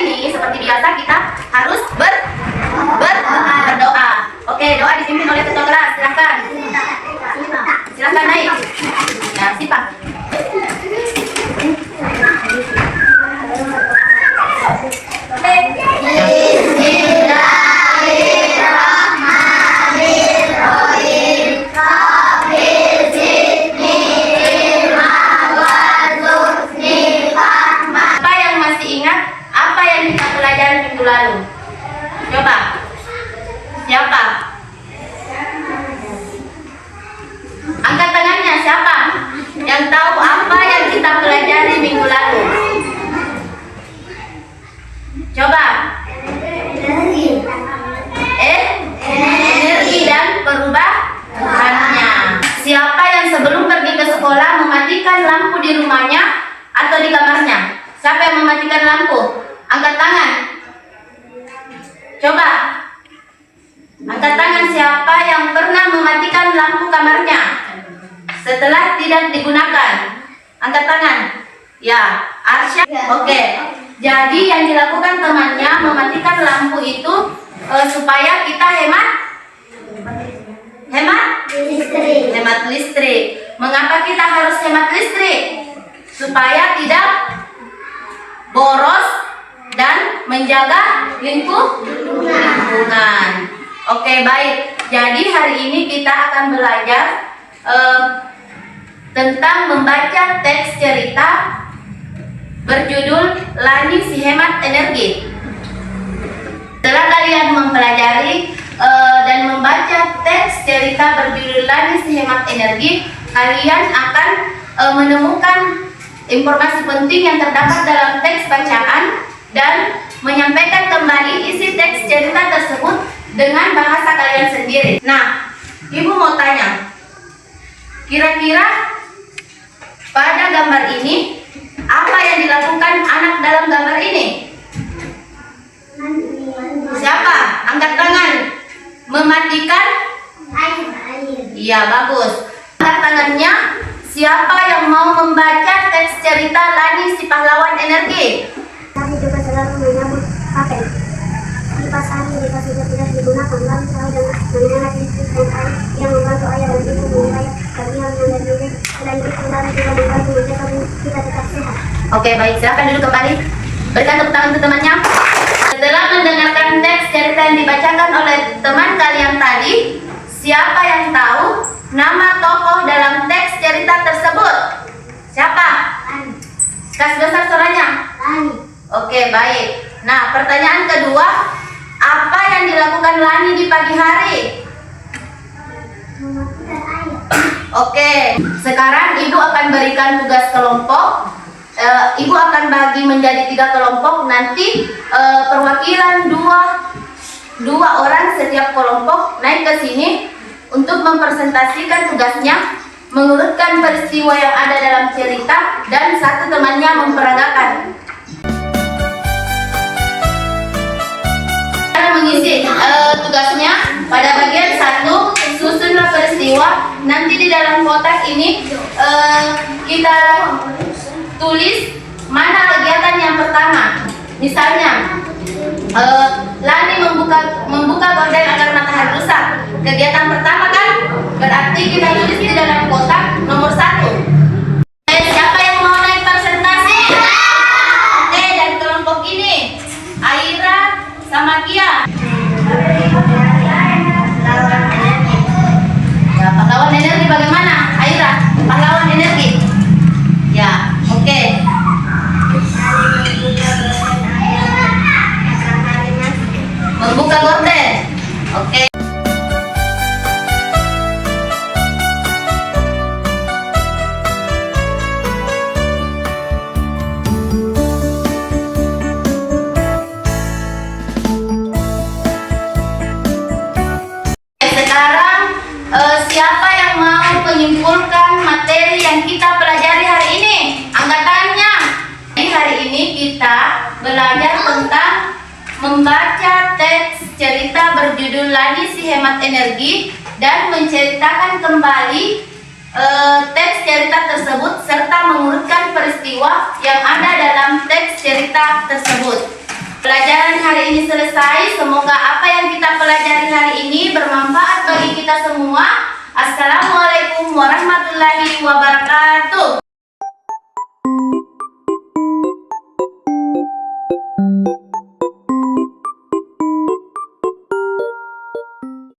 ini seperti biasa kita harus berdoa. Oke, doa dipimpin oleh ketua kelas. Silakan. Silakan naik. Ya, sipak. Lalu coba siapa angkat tangannya, siapa yang tahu apa yang kita pelajari minggu lalu? Coba energi dan perubahannya. Siapa yang sebelum pergi ke sekolah mematikan lampu di rumahnya atau di kamarnya? Siapa yang mematikan lampu? Angkat tangan. Coba angkat tangan siapa yang pernah mematikan lampu kamarnya setelah tidak digunakan. Angkat tangan. Ya, Arsya. Oke. Jadi yang dilakukan temannya mematikan lampu itu supaya kita hemat listrik. Mengapa kita harus hemat listrik? Supaya tidak boros dan menjaga lingkungan. Oke, baik. Jadi hari ini kita akan belajar tentang membaca teks cerita berjudul Lani si Hemat Energi. Setelah kalian mempelajari dan membaca teks cerita berjudul Lani si Hemat Energi, kalian akan menemukan informasi penting yang terdapat dalam teks bacaan dan menyampaikan kembali isi teks cerita tersebut dengan bahasa kalian sendiri. Nah, Ibu mau tanya, kira-kira pada gambar ini apa yang dilakukan anak dalam gambar ini? Siapa? Angkat tangan. Mematikan air. Iya, bagus. Angkat tangannya. Siapa yang mau membaca teks cerita Lani si pahlawan energi? Kami juga selalu menyambut paten. Kipas angin jika sudah tidak digunakan, lalu selalu dengan menggunakan listrik dan air yang membantu ayah dan ibu menilai kalian dan diri. Selain itu, Lani juga membantu menjaga kita tetap sehat. Oke, baik. Silakan duduk kembali. Berikan tepuk tangan ke temannya. Setelah mendengarkan teks cerita yang dibacakan oleh teman kalian tadi, siapa yang tahu nama tokoh dalam teks cerita tersebut? Siapa? Lani. Kasih besar suaranya. Lani. Oke, baik. Nah, pertanyaan kedua, apa yang dilakukan Lani di pagi hari? Mematikan air. Oke, sekarang Ibu akan berikan tugas kelompok. Ibu akan bagi menjadi 3 kelompok. Nanti perwakilan dua orang setiap kelompok naik ke sini untuk mempresentasikan tugasnya, mengurutkan peristiwa yang ada dalam cerita, dan satu temannya memperagakan. Cara mengisi tugasnya, pada bagian 1 susunlah peristiwa. Nanti di dalam kotak ini kita tulis mana kegiatan yang pertama. Misalnya Lani membuka gorden agar matahari rusak. Kegiatan pertama kan? Berarti kita tulis di dalam kotak nomor 1. Siapa yang mau naik presentasi? Oke, dari kelompok ini Aira sama Kia. Ya, pahlawan energi bagaimana? Aira, pahlawan energi. Ya, oke. Membuka gorden. Oke. Sekarang siapa yang mau menyimpulkan materi yang kita pelajari hari ini? Angkat tangannya. Di hari ini kita belajar tentang membaca teks cerita berjudul Lani si Hemat Energi dan menceritakan kembali teks cerita tersebut serta mengurutkan peristiwa yang ada dalam teks cerita tersebut. Pelajaran hari ini selesai. Semoga apa yang kita pelajari hari ini bermanfaat bagi kita semua. Assalamualaikum warahmatullahi wabarakatuh.